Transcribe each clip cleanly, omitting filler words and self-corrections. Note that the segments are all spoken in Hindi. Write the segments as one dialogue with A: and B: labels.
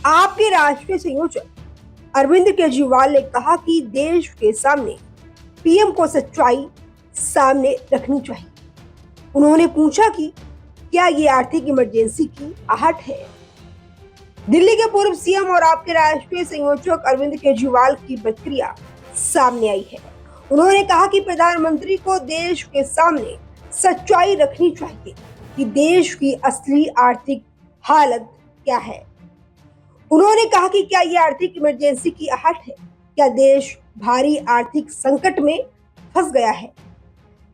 A: आपके राष्ट्रीय संयोजक अरविंद केजरीवाल ने कहा कि देश के सामने पीएम को सच्चाई सामने रखनी चाहिए। उन्होंने पूछा कि क्या ये आर्थिक इमरजेंसी की आहट है। दिल्ली के पूर्व सीएम और आपके राष्ट्रीय संयोजक अरविंद केजरीवाल की प्रतिक्रिया सामने आई है। उन्होंने कहा कि प्रधानमंत्री को देश के सामने सच्चाई रखनी चाहिए कि देश की असली आर्थिक हालत क्या है। उन्होंने कहा कि क्या यह आर्थिक इमरजेंसी की आहट है, क्या देश भारी आर्थिक संकट में फंस गया है।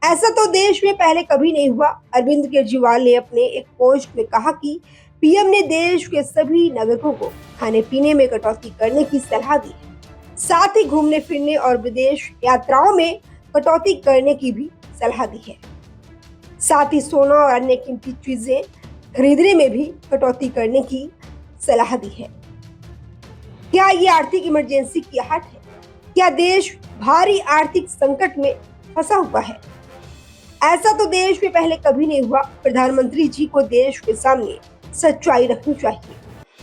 A: ऐसा तो देश में पहले कभी नहीं हुआ। अरविंद केजरीवाल ने अपने एक पोस्ट में कहा कि पीएम ने देश के सभी नागरिकों को खाने पीने में कटौती करने की सलाह दी है, साथ ही घूमने फिरने और विदेश यात्राओं में कटौती करने की भी सलाह दी है। साथ ही सोना और अन्य कीमती चीजें खरीदने में भी कटौती करने की सलाह दी है। क्या ये आर्थिक इमरजेंसी की आहट है, क्या देश भारी आर्थिक संकट में फंसा हुआ है। ऐसा तो देश में पहले कभी नहीं हुआ। प्रधानमंत्री जी को देश के सामने सच्चाई रखनी चाहिए,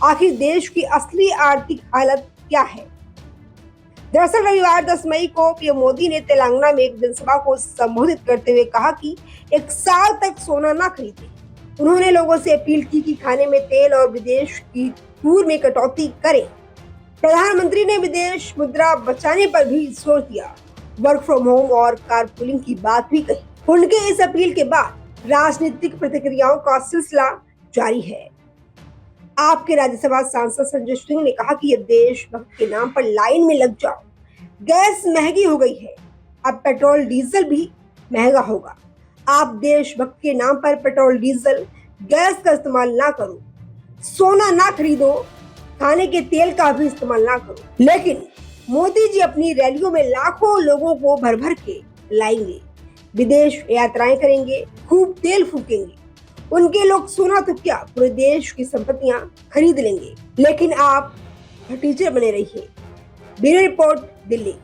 A: आखिर देश की असली आर्थिक हालत क्या है। दरअसल रविवार 10 मई को पीएम मोदी ने तेलंगाना में एक जनसभा को संबोधित करते हुए कहा कि एक साल तक सोना ना खरीदें। उन्होंने लोगों से अपील की कि खाने में तेल और विदेश की टूर में कटौती करें। प्रधानमंत्री ने विदेश मुद्रा बचाने पर भी जोर दिया, वर्क फ्रॉम होम और कारपूलिंग की बात भी कही। उनके इस अपील के बाद राजनीतिक प्रतिक्रियाओं का सिलसिला जारी है। आपके राज्यसभा सांसद संजय सिंह ने कहा कि ये देशभक्त के नाम पर लाइन में लग जाओ, गैस महंगी हो गई है, अब पेट्रोल डीजल भी महंगा होगा। आप देशभक्त के नाम पर पेट्रोल डीजल गैस का इस्तेमाल ना करो, सोना ना खरीदो, खाने के तेल का भी इस्तेमाल ना करो। लेकिन मोदी जी अपनी रैलियों में लाखों लोगों को भर भर के लाएंगे, विदेश यात्राएं करेंगे, खूब तेल फूकेंगे। उनके लोग सोना तो क्या पूरे देश की संपत्तियां खरीद लेंगे। लेकिन आप टीचर बने रहिए। Bureau report, Delhi.